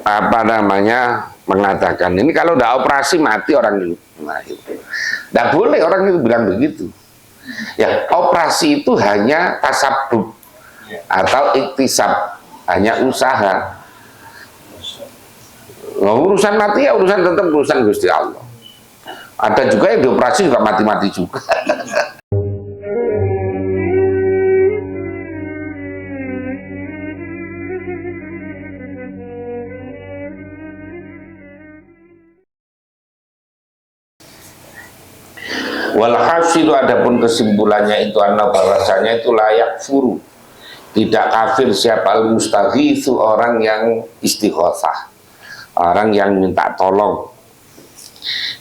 apa namanya mengatakan ini kalau udah operasi mati orang itu. Nah, tidak boleh orang itu bilang begitu. Ya, operasi itu hanya tasabub atau iktisab, hanya usaha. Nah, urusan mati ya urusan tetap urusan Gusti Allah. Ada juga yang dioperasi juga mati-mati juga. Walhasilu, adapun kesimpulannya itu anna bahwasanya itu layak furu, tidak kafir siapa al-mustaghitsu, orang yang istighosah, orang yang minta tolong,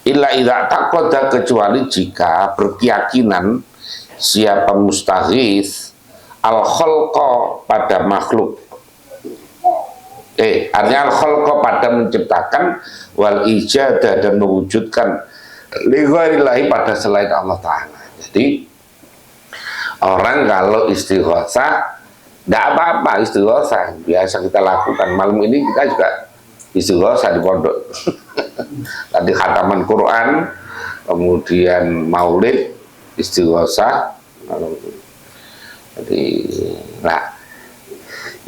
illa idza taqadda, kecuali jika berkeyakinan siapa mustaghits al-khalqa, pada makhluk, artinya al-khalqa, pada menciptakan, wal ijada, dan mewujudkan, lighairillahi, pada selain Allah Ta'ala. Jadi orang kalau istighosah tidak apa-apa, istighosah biasa kita lakukan. Malam ini kita juga istighosah di pondok. Tadi khataman Quran, kemudian maulid, istighosah. Jadi, nah,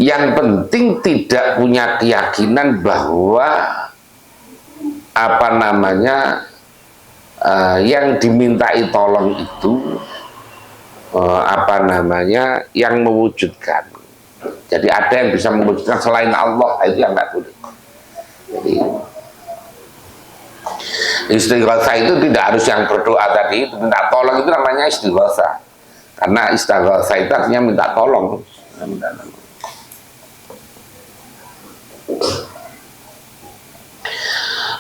yang penting tidak punya keyakinan bahwa apa namanya yang dimintai tolong itu apa namanya yang mewujudkan. Jadi ada yang bisa mewujudkan selain Allah, itu yang tidak boleh. Jadi istighosah itu tidak harus yang berdoa tadi, minta tolong itu namanya istighosah. Karena istighosah itu artinya minta tolong.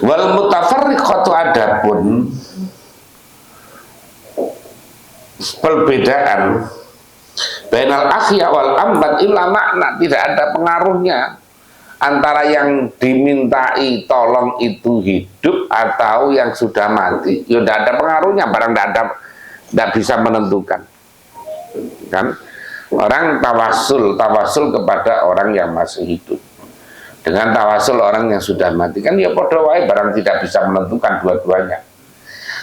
Wal mutafarriqatu, adapun perbedaan bainal ahya wal ambat illa makna, tidak ada pengaruhnya antara yang dimintai tolong itu hidup atau yang sudah mati. Ya tidak ada pengaruhnya, barang tidak bisa menentukan. Kan orang tawasul kepada orang yang masih hidup dengan tawasul orang yang sudah mati, kan ya podo wae, barang tidak bisa menentukan dua-duanya.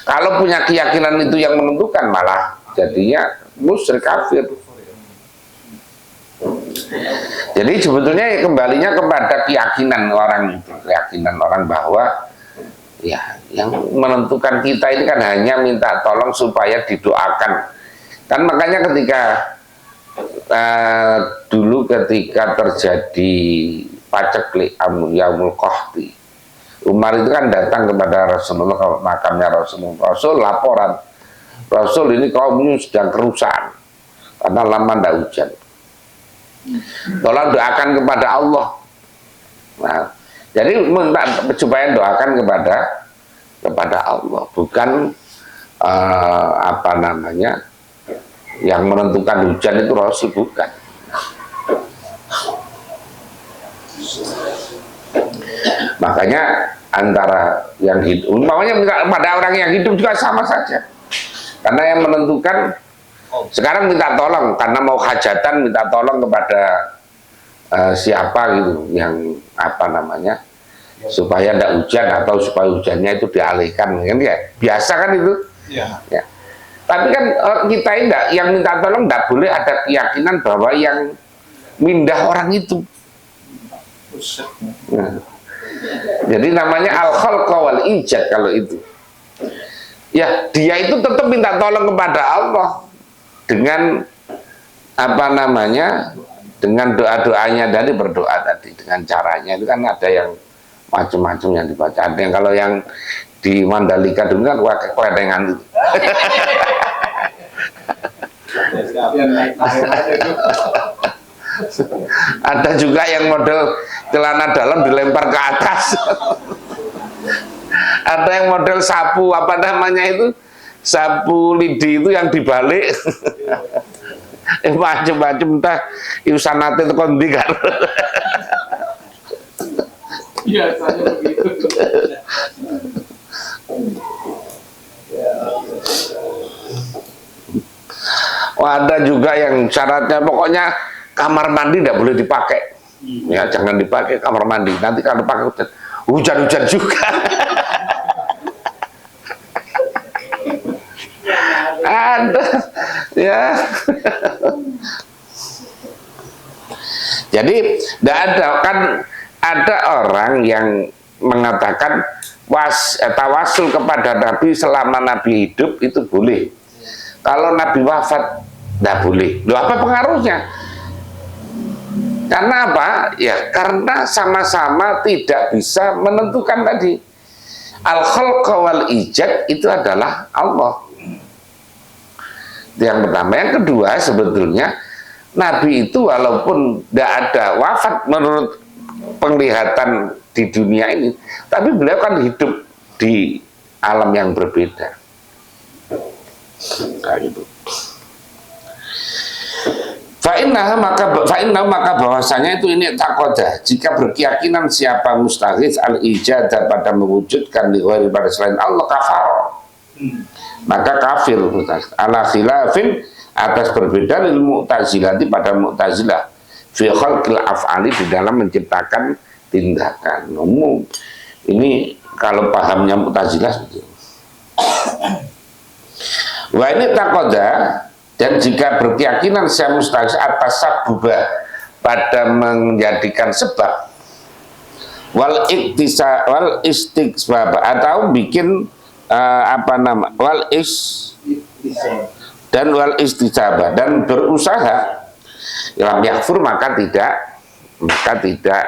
Kalau punya keyakinan itu yang menentukan, malah jadinya musyrik kafir. Jadi sebetulnya ya kembalinya kepada keyakinan orang itu, keyakinan orang bahwa ya yang menentukan kita ini kan hanya minta tolong supaya didoakan. Kan makanya ketika dulu ketika terjadi paceklik yaumul qahti, Umar itu kan datang kepada Rasulullah ke makamnya Rasulullah. Rasul laporan, Rasul ini kaumnya sedang kerusakan karena lama tidak hujan. Tolong doakan kepada Allah. Nah, jadi minta supaya doakan kepada Allah, bukan apa namanya yang menentukan hujan itu Rasul, bukan. Makanya antara yang hidup, umpamanya pada orang yang hidup juga sama saja, karena yang menentukan sekarang minta tolong karena mau hajatan, minta tolong kepada siapa gitu yang apa namanya supaya tidak hujan atau supaya hujannya itu dialihkan, kan ya biasa kan itu ya. Tapi kan kita tidak, yang minta tolong tidak boleh ada keyakinan bahwa yang mindah orang itu. Nah, jadi namanya al-khalqa wal ijad kalau itu. Ya, dia itu tetap minta tolong kepada Allah dengan apa namanya? Dengan doa-doanya dari berdoa tadi, dengan caranya itu kan ada yang macam-macam yang dibaca. Ada yang kalau yang di Mandalika dulu kan pakai keledengan itu. Ada juga yang model celana dalam dilempar ke atas. Ada yang model sapu apa namanya itu, sapu lidi itu yang dibalik. Macam-macam, entah itu sanate itu kondi kan. Biasanya begitu. Oh, ada juga yang syaratnya pokoknya kamar mandi tidak boleh dipakai. Ya, jangan dipakai kamar mandi. Nanti kalau pakai hujan juga. Ada, ya. Jadi, tidak ada kan, ada orang yang mengatakan tawasul kepada Nabi selama Nabi hidup itu boleh. Kalau Nabi wafat, tidak boleh. Loh, apa pengaruhnya? Karena apa? Ya, karena sama-sama tidak bisa menentukan tadi. Al-khalq wal ijad itu adalah Allah. Yang pertama. Yang kedua, sebetulnya Nabi itu walaupun tidak ada wafat menurut penglihatan di dunia ini, tapi beliau kan hidup di alam yang berbeda. Nah, gitu. Fa'innahu maka bahwasanya itu ini takodah. Jika berkeyakinan siapa mustaghits al-ijadah pada mewujudkan di ghairi pada selain Allah, kafar. Maka kafir. Ala khilafin, atas berbeda lil mu'tazilati pada mu'tazilah fi khalqil af'ali, di dalam menciptakan tindakan. Umum ini kalau pahamnya mu'tazilah seperti itu. Wah, ini takodah. Dan jika berkeyakinan saya mustaghits atas sabubah, pada menjadikan sebab, wal istighfar, atau bikin wal istijabah, dan berusaha, lam yakfur, maka tidak tidak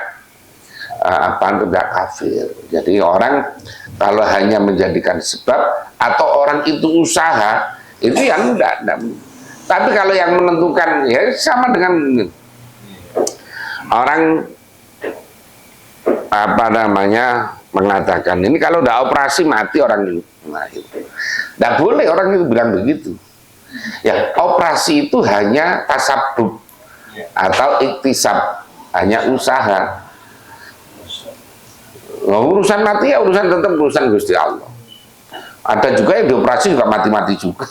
kafir. Jadi orang kalau hanya menjadikan sebab, atau orang itu usaha, itu yang enggak. Tapi kalau yang menentukan, ya sama dengan orang mengatakan ini kalau udah operasi mati orang ini. Nah, itu tidak boleh orang itu bilang begitu. Ya, operasi itu hanya tasabub atau iktisab, hanya usaha. Nah, urusan mati ya urusan, tetap urusan Gusti Allah. Ada juga yang dioperasi juga mati-mati juga.